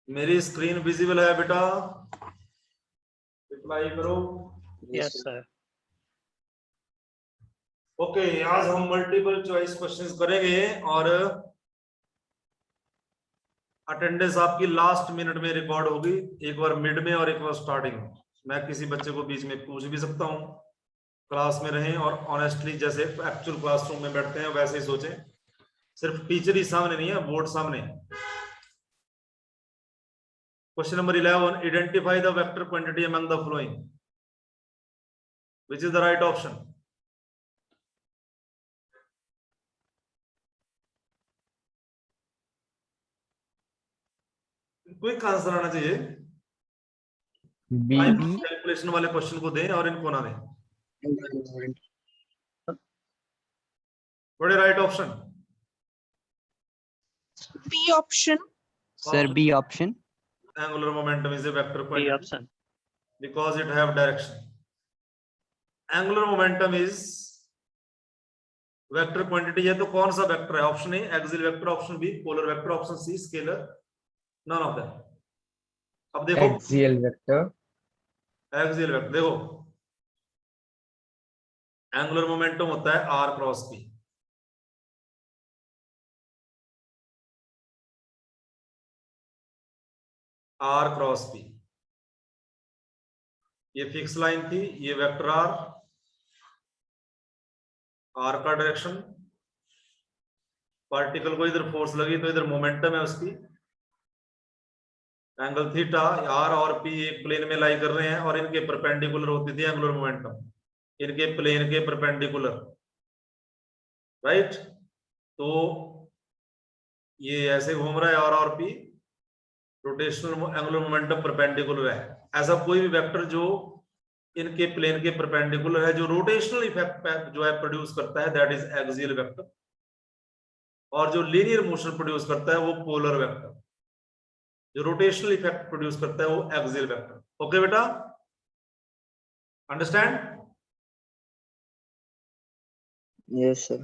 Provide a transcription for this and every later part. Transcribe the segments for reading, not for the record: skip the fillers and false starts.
मेरी screen visible है बेटा? रिप्लाई करो। Yes sir. ओके, आज हम मल्टीपल चॉइस क्वेश्चंस करेंगे और अटेंडेंस आपकी लास्ट मिनट में रिकॉर्ड होगी, एक बार मिड में और एक बार स्टार्टिंग में। मैं किसी बच्चे को बीच में पूछ भी सकता हूँ। क्लास में रहें और ऑनेस्टली जैसे एक्चुअल क्लासरूम में बैठते हैं वैसे ही सोचें, सिर्फ टीचर ही सामने नहीं है, बोर्ड सामने। Question number 11, identify the vector quantity among the following, which is the right option? Quick answer आना चाहिए। कैलकुलेशन वाले क्वेश्चन को दें और इनको ना दें। What is right option? B option. Sir, B option. Angular momentum is a vector B quantity option. because it have direction. Angular momentum is vector quantity है, तो कौन सा वेक्टर है? Option A axial vector, option B polar vector, option C scalar, none of them. अब देखो axial vector. Axial vector देखो, angular momentum होता है R cross P. R cross P, ये फिक्स लाइन थी, ये वेक्टर आर, आर का direction, particle को इधर फोर्स लगी तो इधर मोमेंटम है उसकी, एंगल थीटा, आर और पी एक प्लेन में लाई कर रहे हैं और इनके परपेंडिकुलर होती थी एंगुलर मोमेंटम, इनके प्लेन के परपेंडिकुलर, राइट? तो ये ऐसे घूम रहा है आर और P, rotational angular momentum perpendicular है। ऐसा कोई भी वेक्टर जो इनके प्लेन के परपेंडिकुलर है, जो रोटेशनल इफेक्ट जो है प्रोड्यूस करता है, दैट इज एक्सियल वेक्टर। और जो लीनियर मोशन प्रोड्यूस करता है वो पोलर वेक्टर, जो रोटेशनल इफेक्ट प्रोड्यूस करता है वो एक्सियल वेक्टर। ओके बेटा, अंडरस्टैंड? Yes, sir.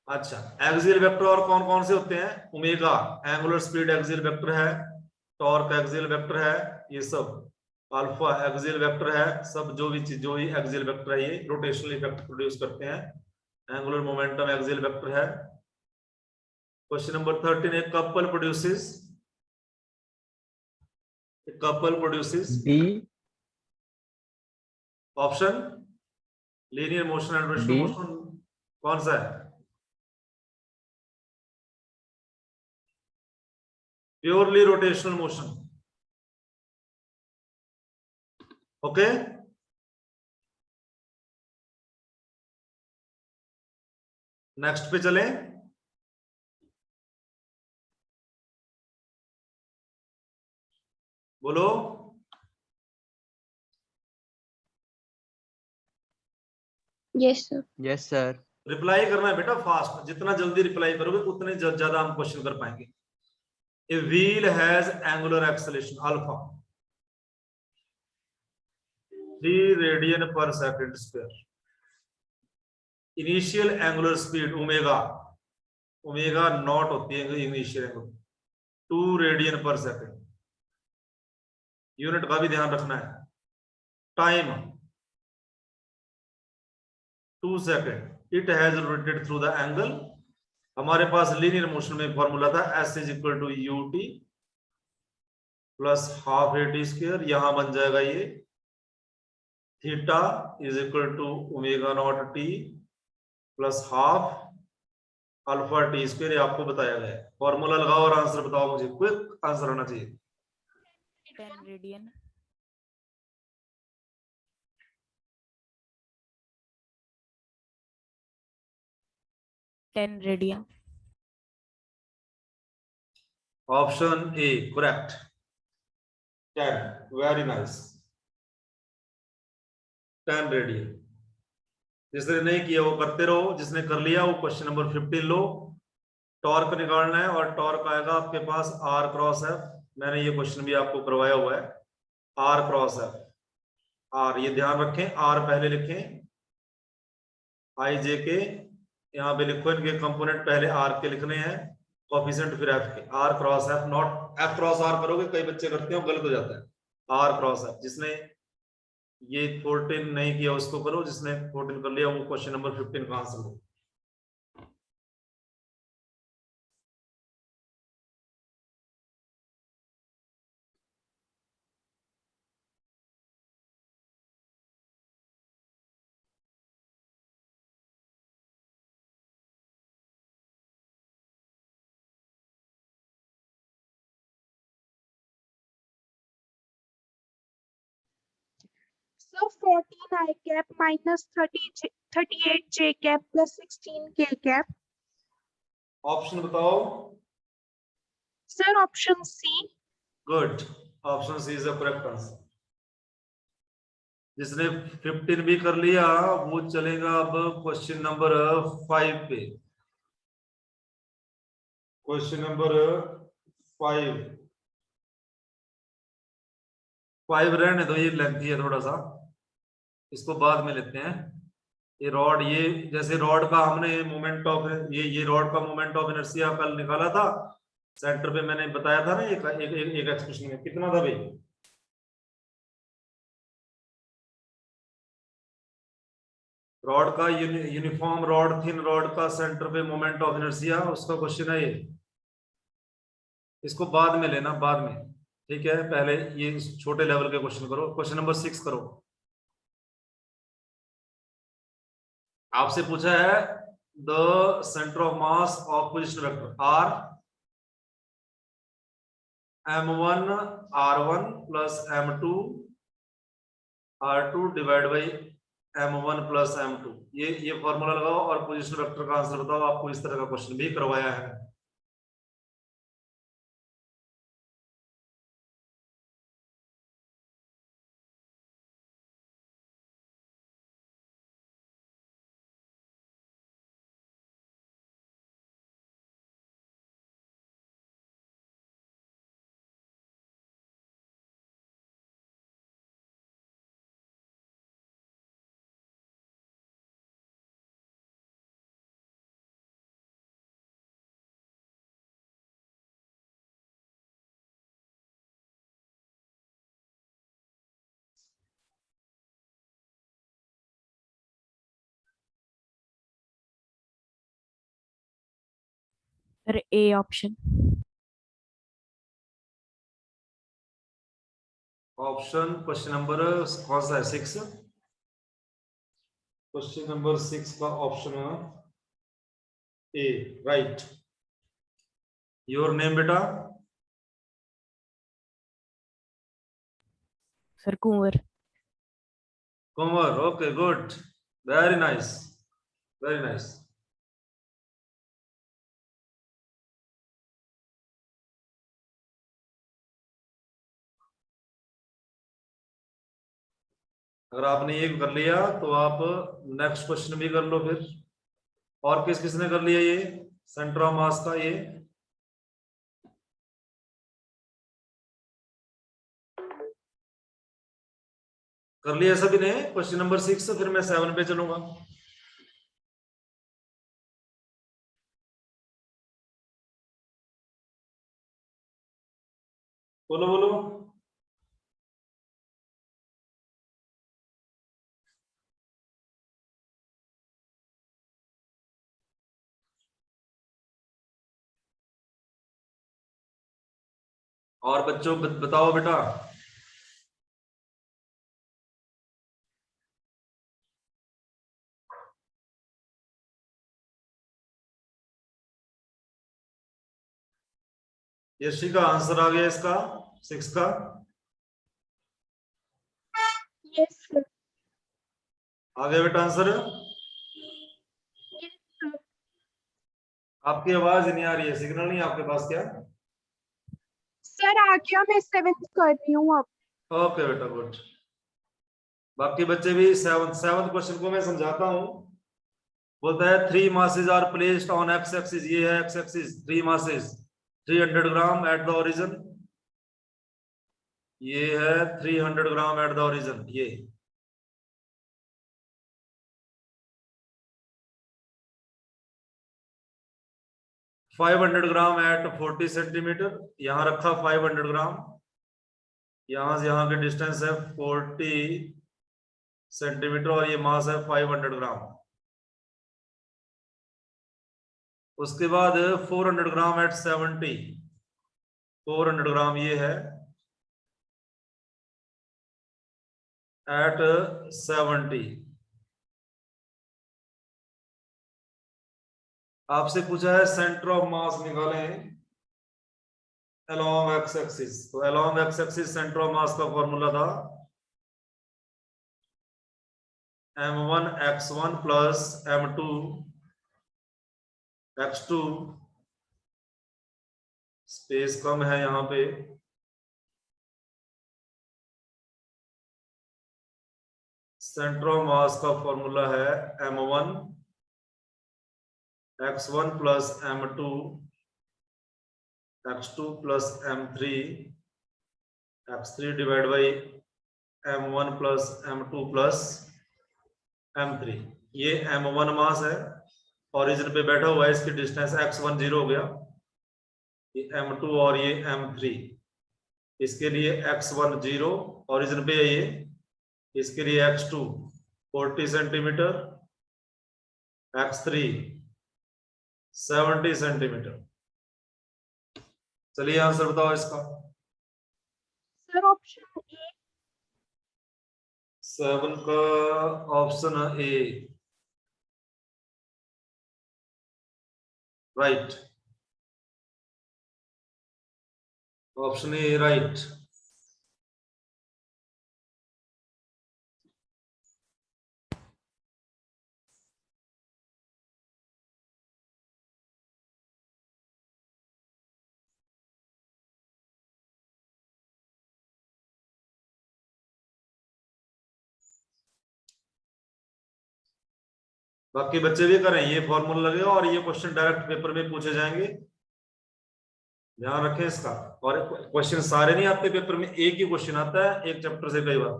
अच्छा, एक्सियल वेक्टर और कौन कौन से होते हैं? Omega angular speed axial vector है, टॉर्क एक्सियल वेक्टर है, ये सब अल्फा एक्सियल वेक्टर है, सब जो भी चीज जो ही एक्सियल वेक्टर है ये रोटेशनल इफेक्ट प्रोड्यूस करते हैं। एंगुलर मोमेंटम एक्सियल वेक्टर है। Question number 13, a couple produces D option linear motion and rotational D motion, कौन सा है? Purely rotational motion. Okay, next पे चलें। बोलो। Yes, sir. Yes, sir. Reply करना है बेटा फास्ट, जितना जल्दी रिप्लाई करोगे उतने ज्यादा हम क्वेश्चन कर पाएंगे। A wheel has angular acceleration alpha 3 radian per second square, initial angular speed omega nought होती है initial angular 2 radian per second. Unit का भी ध्यान रखना है। Time 2 second. It has rotated through the angle. हमारे पास लीनियर मोशन में फॉर्मूला था S is equal to ut plus half A T square, यहां बन जाएगा ये theta is equal to omega not T plus half alpha T square, आपको बताया गया है। फॉर्मूला लगाओ और आंसर बताओ मुझे, क्विक आंसर आना चाहिए। 10 radian. 10 radian. Option A correct, 10, very nice, 10 radian. जिसने नहीं किया वो करते रहो, जिसने कर लिया वो क्वेश्चन नंबर 15 लो। टॉर्क निकालना है और टॉर्क आएगा आपके पास आर क्रॉस एफ। मैंने ये क्वेश्चन भी आपको करवाया हुआ है, आर क्रॉस एफ। आर ये ध्यान रखें, आर पहले लिखें, आई जे के यहाँ पे लिखो, इनके कंपोनेंट पहले आर के लिखने हैं कोफिशिएंट फिर एफ के, R cross F, not F cross R करोगे, कई बच्चे करते हो गलत हो जाता है। आर क्रॉस एफ, जिसने ये 14 नहीं किया उसको करो, जिसने 14 कर लिया वो क्वेश्चन नंबर 15 का आंसर हो। So 14 I cap minus 38 J cap plus 16 K cap. Option बताओ। Sir, option C. Good, option C is the correct answer. जिसने 15 भी कर लिया वो चलेगा अब क्वेश्चन नंबर 5 पे। क्वेश्चन नंबर 5 रहने दो, ये लेंथी है थोड़ा सा, इसको बाद में लेते हैं। ये रॉड, ये जैसे रॉड का हमने मोमेंट ऑफ, ये रॉड का मोमेंट ऑफ इनर्शिया कल निकाला था सेंटर पे, मैंने बताया था ना एक एक्सप्रेशन में कितना था भाई, रॉड का यूनिफॉर्म रॉड, थिन रॉड का सेंटर पे मोमेंट ऑफ इनर्शिया, उसका क्वेश्चन है ये। इसको बाद में लेना, बाद में, ठीक है, पहले ये छोटे लेवल के क्वेश्चन करो। क्वेश्चन नंबर 6 करो। आपसे पूछा है the centre of mass of position vector R m1 r1 plus m2 r2 divide by m1 plus m2। ये फॉर्मूला लगाओ और पोजीशन वेक्टर का आंसर बताओ। आपको इस तरह का क्वेश्चन भी करवाया है। Sir, A option. Option question number कौन सा है, 6? क्वेश्चन नंबर 6 का option A, right. Your name बेटा? Sir, Kunwar. Kunwar, okay, good, very nice, very nice. अगर आपने ये कर लिया तो आप नेक्स्ट क्वेश्चन भी कर लो फिर। और किस किसने कर लिया ये सेंटर ऑफ मास का, ये कर लिया सभी ने क्वेश्चन नंबर 6? फिर मैं 7 पे चलूंगा। बोलो बोलो। और बच्चों बताओ बेटा। यशी का आंसर आ गया इसका 6 का। Yes, sir. आ गया बेटा आंसर? Yes, sir. आपकी आवाज नहीं आ रही है, सिग्नल नहीं आपके पास क्या? Sir, आ गया, मैं 7th कर रही हूँ अब। ओके बेटा, गुड। बाकी बच्चे भी 7th क्वेश्चन को मैं समझाता हूँ। बोलता है 3 masses are placed on X axis, ये है X axis, 3 masses 300 gram at the origin, ये है 300 ग्राम एट द ओरिजिन। ये 500 ग्राम एट 40 सेंटीमीटर, यहां रखा 500 ग्राम, यहां से यहां के डिस्टेंस है 40 सेंटीमीटर और ये मास है 500 ग्राम। उसके बाद 400 ग्राम एट 70, 400 ग्राम ये है एट 70। आपसे पूछा है सेंटर ऑफ मास निकालें along x एक्सिस, तो along x axis centre of मास का फॉर्मूला था m1 x1 plus m2 x2, space कम है यहां पे, सेंटर ऑफ मास का फॉर्मूला है m1 x1 plus m2 x2 plus m3 x3 divide by m1 plus m2 plus m3। ये m1 मास है, origin पे बैठा हुआ है, इसकी डिस्टेंस x1 0 हो गया, ये m2 और ये m3, इसके लिए x1 0 ओरिजिन पे है ये, इसके लिए x2 40 सेंटीमीटर, x3 70 सेंटीमीटर। चलिए आंसर बताओ इसका। Sir option A. 7 का option A right, option A right. बाकी बच्चे भी करें, ये फॉर्मूला लगेगा और ये क्वेश्चन डायरेक्ट पेपर में पूछे जाएंगे, ध्यान रखें इसका। और क्वेश्चन सारे नहीं आते पेपर में, एक ही क्वेश्चन आता है एक चैप्टर से कई बार।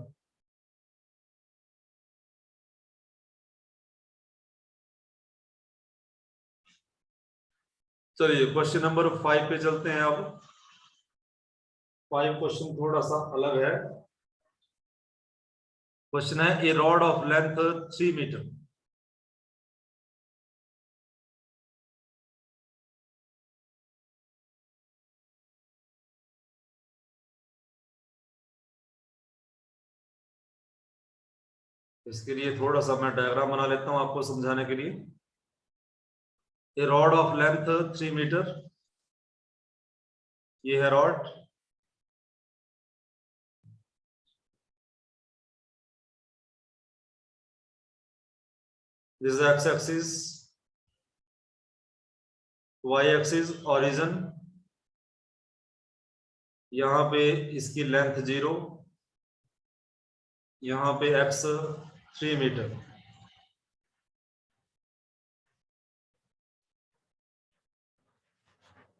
चलिए क्वेश्चन नंबर 5 पे चलते हैं। अब 5 क्वेश्चन थोड़ा सा अलग है। क्वेश्चन है ए रॉड ऑफ लेंथ 3 मीटर, इसके लिए थोड़ा सा मैं डायग्राम बना लेता हूं आपको समझाने के लिए। A rod of length 3 metre, ये है rod, this is X axis, Y axis origin, यहां पे इसकी लेंथ 0, यहां पे X 3 metre.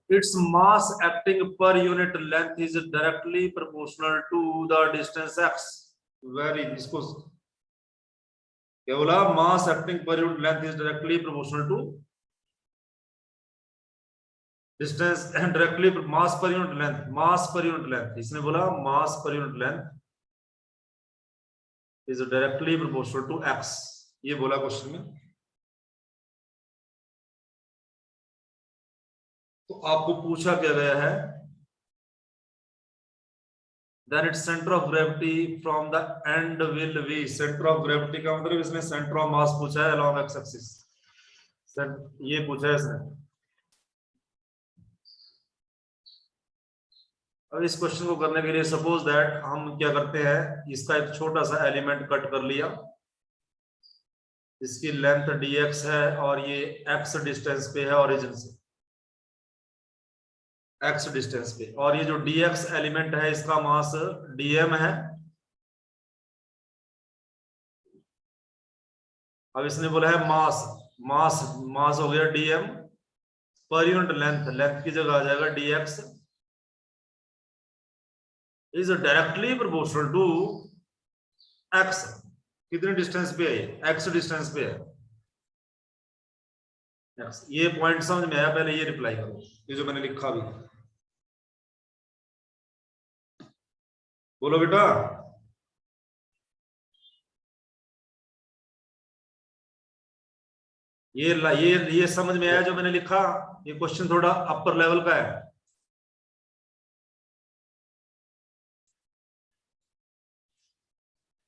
its mass acting per unit length is directly proportional to the distance x। Very, इसको क्या बोला, mass acting per unit length is directly proportional to distance and directly mass per unit length, mass per unit length, इसने बोला mass per unit length is directly proportional to x, ये बोला question में। तो आपको पूछा क्या गया है, then its center of gravity from the end will be, center of gravity का मतलब इसमें center of mass पूछा है along x axis, ये पूछा है इसने। अब इस क्वेश्चन को करने के लिए सपोज दैट हम क्या करते हैं, इसका एक छोटा सा एलिमेंट कट कर लिया, इसकी लेंथ dx है और ये x डिस्टेंस पे है ओरिजिन से, x डिस्टेंस पे, और ये जो dx एलिमेंट है इसका मास dm है। अब इसने बोला है मास, मास मास हो गया dm per unit length, length की जगह आ जाएगा dx is directly proportional to x। कितने डिस्टेंस पे है, x डिस्टेंस पे है, x। ये पॉइंट समझ में आया? पहले ये रिप्लाई करो, ये जो मैंने लिखा भी। बोलो बेटा। ये समझ में आया जो मैंने लिखा? ये क्वेश्चन थोड़ा अपर लेवल का है।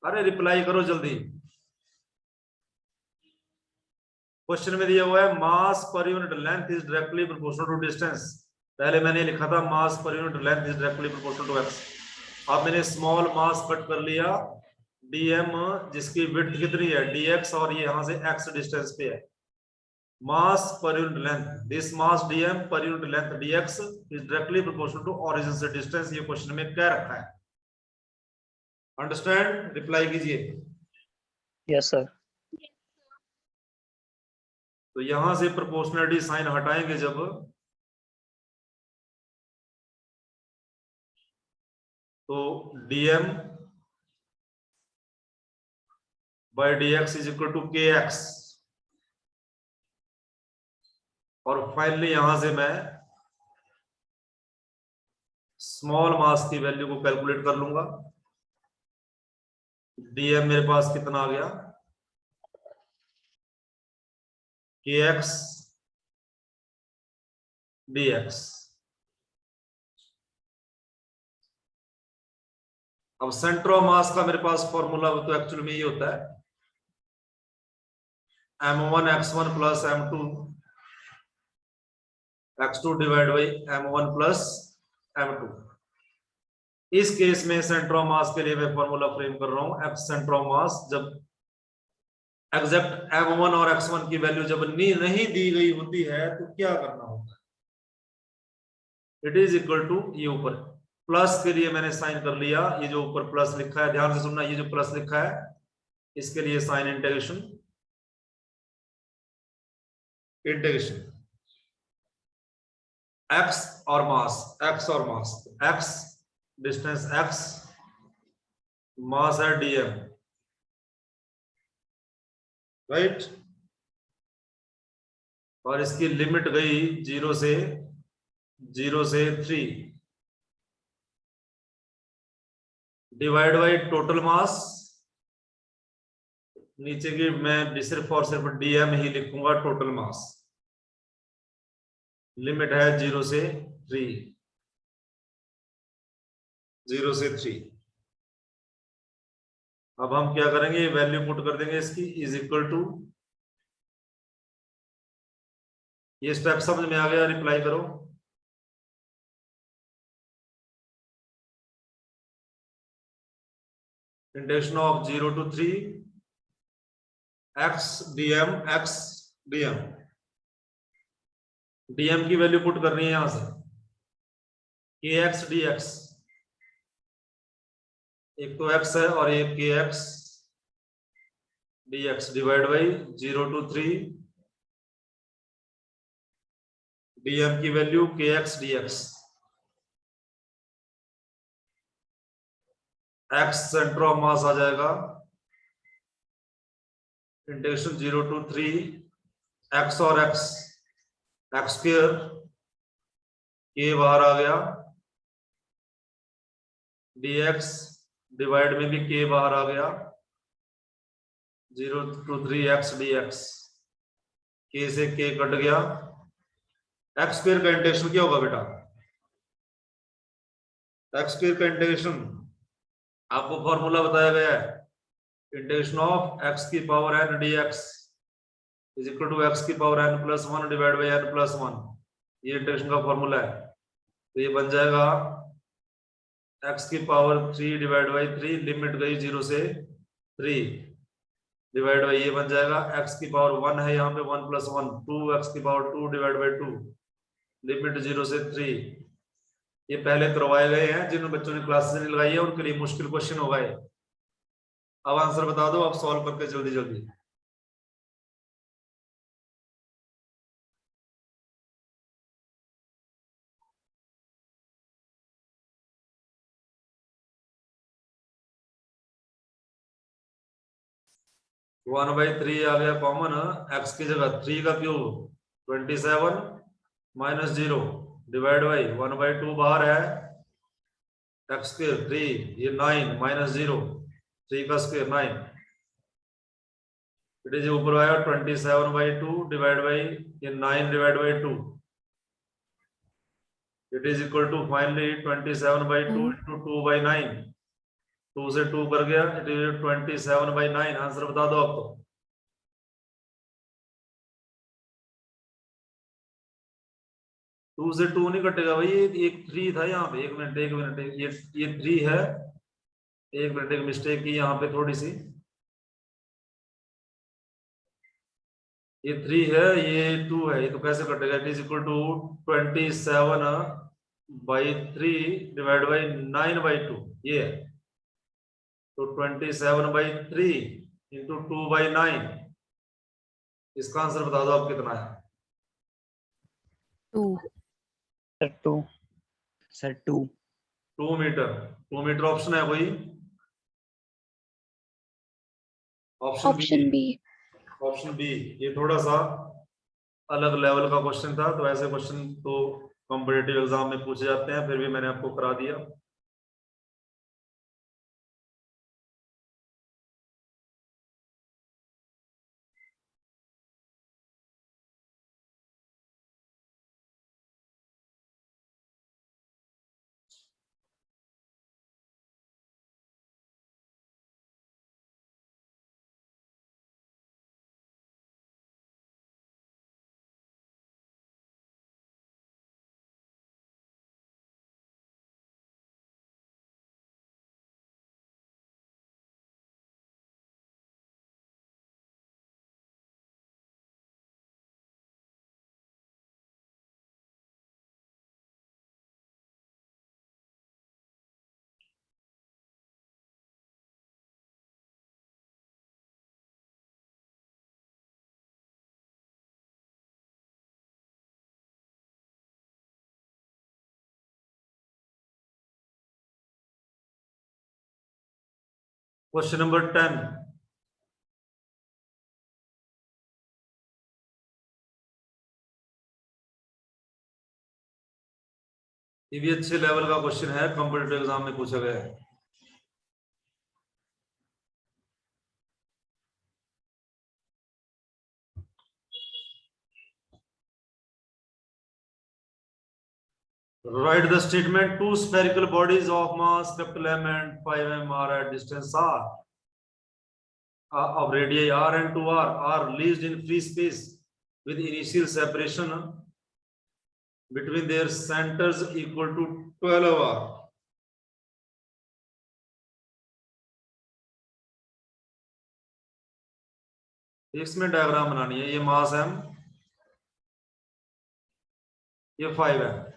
अरे रिप्लाई करो जल्दी। क्वेश्चन में दिया हुआ है mass per unit length is directly proportional to distance. पहले मैंने लिखा था mass per unit length is directly proportional to x. अब मैंने स्मॉल मास कट कर लिया dm, जिसकी विड्थ कितनी है dx, और ये यहां से x डिस्टेंस पे है। Mass per unit length, this mass dm per unit length dx is directly proportional to origin से डिस्टेंस। ये क्वेश्चन में क्या रखा है? अंडरस्टैंड? रिप्लाई कीजिए। Yes, sir. तो यहां से प्रोपोर्शनलिटी साइन हटाएंगे जब, तो dm by dx is equal to kx, और फाइनली यहां से मैं स्मॉल मास की वैल्यू को कैलकुलेट कर लूंगा। dm मेरे पास कितना आ गया? kx dx। अब सेंटर ऑफ मास का मेरे पास फॉर्मूला तो एक्चुअली में ये होता है m1 x1 plus m2 x2 divide by m1 plus m2। इस केस में सेंटर ऑफ मास के लिए मैं फॉर्मूला फ्रेम कर रहा हूं f सेंटर ऑफ मास। जब एग्जैक्ट m1 और x1 की वैल्यू जब नहीं दी गई होती है तो क्या करना होता है? इट इज इक्वल टू, ये ऊपर प्लस के लिए मैंने साइन कर लिया, ये जो ऊपर प्लस लिखा है ध्यान से सुनना, ये जो प्लस लिखा है इसके लिए साइन इंटीग्रेशन x और मास, x डिस्टेंस x, मास है dm, राइट। और इसकी लिमिट गई 0 से 3 डिवाइड बाई टोटल मास। नीचे की मैं सिर्फ और सिर्फ dm ही लिखूंगा, टोटल मास। लिमिट है 0 से 3। अब हम क्या करेंगे, वैल्यू पुट कर देंगे इसकी, इज इक्वल टू, ये स्टेप समझ में आ गया? रिप्लाई करो। Integration of 0 to 3 x dm। dm की वैल्यू पुट करनी है यहां से, kx dx। एक तो x है और एक kx dx divide by 0 to 3 dm की value kx dx। x centre of mass आ जाएगा, इंटीग्रेशन 0 to 3 x और x स्क्वायर, k बाहर आ गया, dx डिवाइड में भी k बाहर आ गया, 0 to 3 x dx, k से k कट गया। x स्क्वायर का इंटीग्रेशन क्या होगा बेटा? x स्क्वायर का इंटीग्रेशन आपको फॉर्मूला बताया गया है, इंटीग्रेशन ऑफ x की power n dx is equal to x की power n plus 1 divide by n plus 1। ये इंटीग्रेशन का फॉर्मूला है। तो ये बन जाएगा x की पावर 3 डिवाइड बाई 3, लिमिट गई 0 से 3 डिवाइड बाई, ये बन जाएगा x की पावर 1 है यहाँ पे 1 प्लस 1, 2x की पावर 2 डिवाइड बाई 2, लिमिट 0 से 3। ये पहले करवाए गए हैं, जिन बच्चों ने क्लासेस नहीं लगाई है उनके लिए मुश्किल क्वेश्चन होगा ये। अब आंसर बता दो, आप सॉल्व करके जल्दी जल्दी। वन बाई 3 आ गया कॉमन, x की जगह 3 का क्यूब 27 माइनस 0 डिवाइड बाई 1/2 बाहर है x स्क्वायर 3, ये 9 माइनस 0 3 का स्क्वायर 9, इट इज ऊपर आया 27/2 डिवाइड बाई ये 9 divide by 2, it is equal to finally 27/2 into 2/9, 2 से 2 कर गया, इट इज 27/9। आंसर बता दो आपको। टू से 2 नहीं कटेगा भाई, एक 3 था यहाँ पे। एक मिनट ये 3 है, एक मिनट, एक मिस्टेक की यहाँ पे थोड़ी सी, ये 3 है ये 2 है, ये तो कैसे कटेगा? It is equal to 27/3 divide by 9/2, ये है। तो 27/3 इंटू 2/9, इसका आंसर बता दो आप कितना है? 2 sir 2 sir 2 2 metre. 2 metre option है कोई? Option B. Option B. ये थोड़ा सा अलग लेवल का क्वेश्चन था, तो ऐसे क्वेश्चन तो कॉम्पिटिटिव एग्जाम में पूछे जाते हैं, फिर भी मैंने आपको करा दिया। क्वेश्चन नंबर 10, ये भी अच्छे लेवल का क्वेश्चन है, कॉम्पिटिटिव एग्जाम में पूछा गया है। Write the statement: two spherical bodies of mass M and 5m are at distance r of radii r and 2r are released in free space with initial separation between their centers equal to 12r. इसमें diagram बनानी है। ये मास m, ये 5m,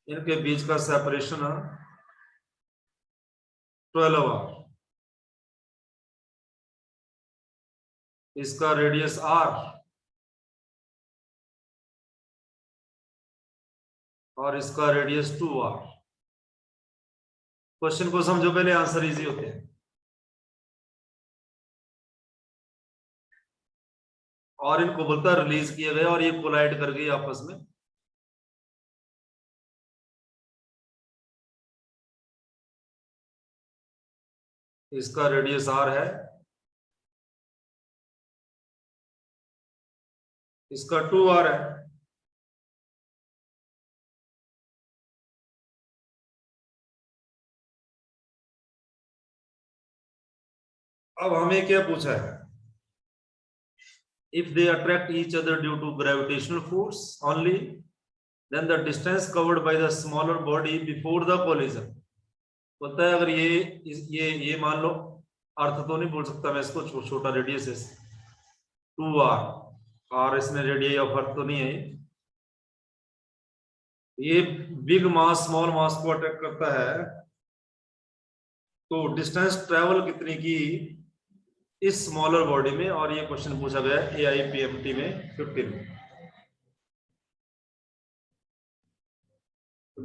इनके बीच का separation 12r, इसका radius r और इसका रेडियस 2r। क्वेश्चन को समझो पहले, आंसर इजी होते हैं। और इनको बोलता है रिलीज किए गए और ये कोलाइड कर गई आपस में। इसका रेडियस r है, इसका 2r है। अब हमें क्या पूछा है? If they attract each other due to gravitational force only, then the distance covered by the smaller body before the collision. होता है, अगर ये मान लो, अर्थ तो नहीं बोल सकता मैं इसको, छोटा रेडियस है 2r, और इसमें रेडियस ऑफ अर्थ तो नहीं है। ये बिग मास स्मॉल मास को अट्रैक्ट करता है, तो डिस्टेंस ट्रेवल कितनी की इस स्मॉलर बॉडी में? और ये क्वेश्चन पूछा गया AIPMT में 15 में।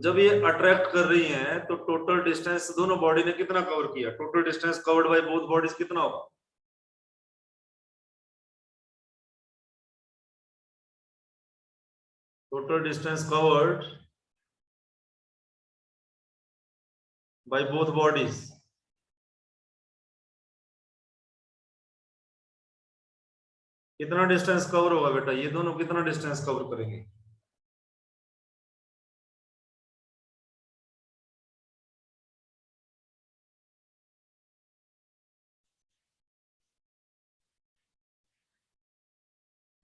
जब ये अट्रैक्ट कर रही हैं तो टोटल डिस्टेंस दोनों बॉडी ने कितना कवर किया, total distance covered by both bodies कितना होगा? Total distance covered by both bodies कितना डिस्टेंस कवर होगा बेटा? ये दोनों कितना डिस्टेंस कवर करेंगे?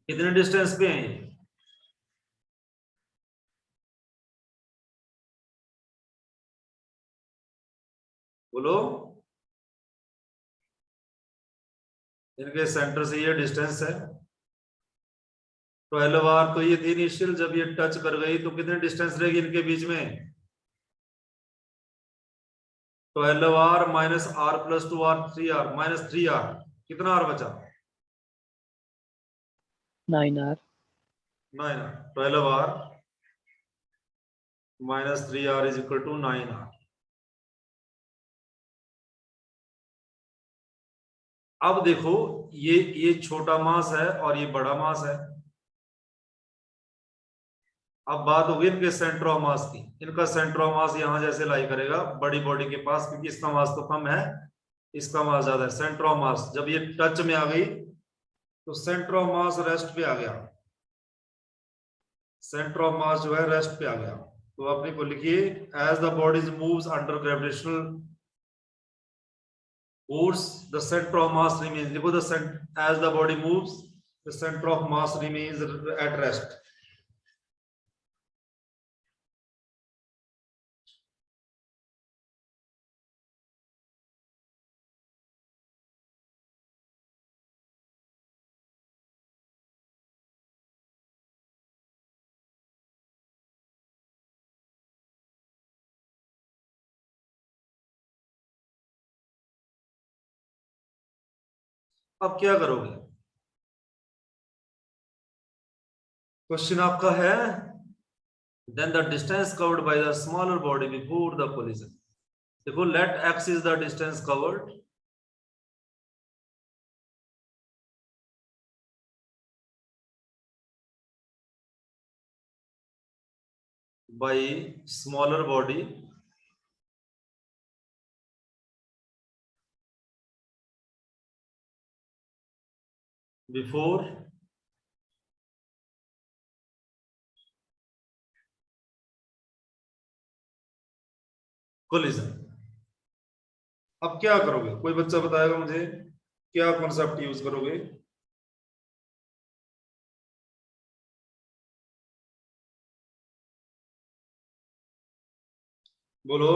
कितने डिस्टेंस पे हैं ये? बोलो। इनके सेंटर से ये डिस्टेंस है 12 आर, तो ये थी इनिशियल, जब ये टच कर गई तो कितने डिस्टेंस रहेगी इनके बीच में? 12 R minus R plus 2 R 3 R minus 3 R, कितना आर बचा? 9R 9 R. 12 R minus 3 R is equal to 9 R. अब देखो ये छोटा मास है और ये बड़ा मास है। अब बात होगी इनके सेंटर ऑफ मास की। इनका सेंटर ऑफ मास यहां जैसे लाई करेगा बड़ी बॉडी के पास, क्योंकि इसका मास तो कम है, इसका मास ज्यादा है। सेंटर ऑफ मास जब ये टच में आ गई तो सेंटर ऑफ मास रेस्ट पे आ गया, सेंटर ऑफ मास जो है रेस्ट पे आ गया। तो अपने को लिखिए as the bodies moves under gravitational force the center of mass remains, लिखो as the body moves the center of mass remains at rest। अब क्या करोगे? क्वेश्चन आपका है then the distance covered by the smaller body before the collision। देखो let x is the distance covered by smaller body before collision। अब क्या करोगे? कोई बच्चा बताएगा मुझे क्या कॉन्सेप्ट यूज करोगे? बोलो।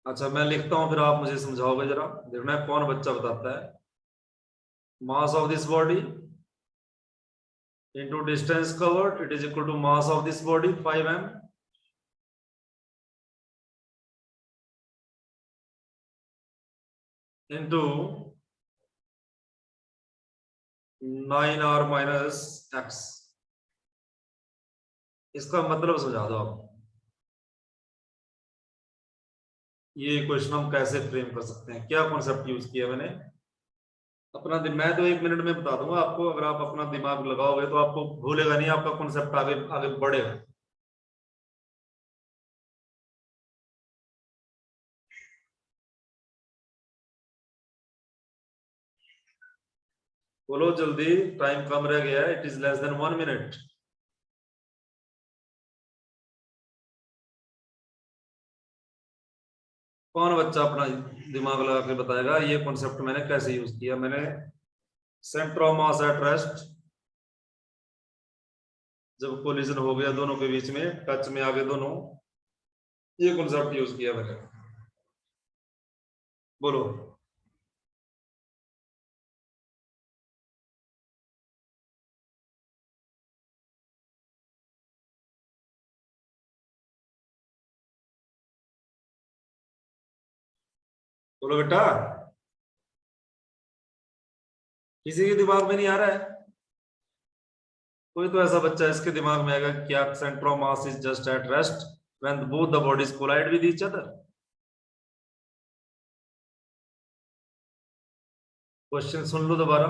अच्छा मैं लिखता हूं फिर आप मुझे समझाओगे, जरा देखना है कौन बच्चा बताता है। Mass of this body into distance covered, it is equal to mass of this body 5m into 9r minus x। इसका मतलब समझा दो आप। ये क्वेश्चन हम कैसे फ्रेम कर सकते हैं, क्या कॉन्सेप्ट यूज किया मैंने अपना मैं तो 1 मिनट में बता दूंगा आपको। अगर आप अपना दिमाग लगाओगे तो आपको भूलेगा नहीं, आपका कॉन्सेप्ट आगे आगे बढ़ेगा। बोलो जल्दी, टाइम कम रह गया है, it is less than 1 minute. कौन बच्चा अपना दिमाग लगा के बताएगा ये कॉन्सेप्ट मैंने कैसे यूज किया? मैंने centre of mass at rest, जब कोलिजन हो गया दोनों के बीच में, टच में आ गए दोनों, ये कॉन्सेप्ट यूज किया मैंने। बोलो। बोलो बेटा, किसी के दिमाग में नहीं आ रहा है? कोई तो ऐसा बच्चा इसके दिमाग में आएगा कि क्या centre of mass is just at rest when both the bodies collide with each other. Question सुन लो दोबारा।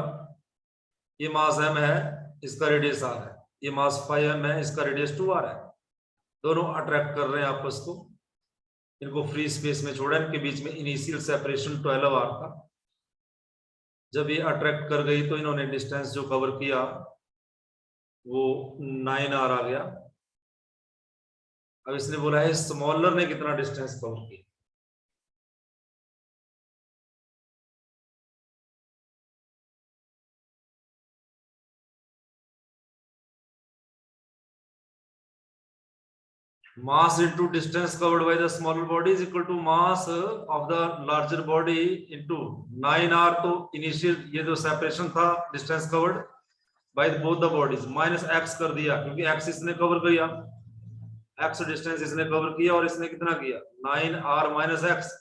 ये मास m है, इसका रेडियस r है, ये मास 5m है, इसका रेडियस 2r है। दोनों अट्रैक्ट कर रहे हैं आपस को, इनको फ्री स्पेस में छोड़ा, इनके बीच में इनिशियल सेपरेशन 12r था। जब ये अट्रैक्ट कर गई तो इन्होंने डिस्टेंस जो कवर किया वो 9r आ गया। अब इसने बोला है स्मॉलर ने कितना डिस्टेंस कवर किया। Mass into distance covered by the smaller body is equal to mass of the larger body into 9r। तो इनिशियल ये जो सेपरेशन था distance covered by both the bodies minus x कर दिया, क्योंकि x इसने cover किया, x डिस्टेंस इसने कवर किया और इसने कितना किया 9r माइनस x।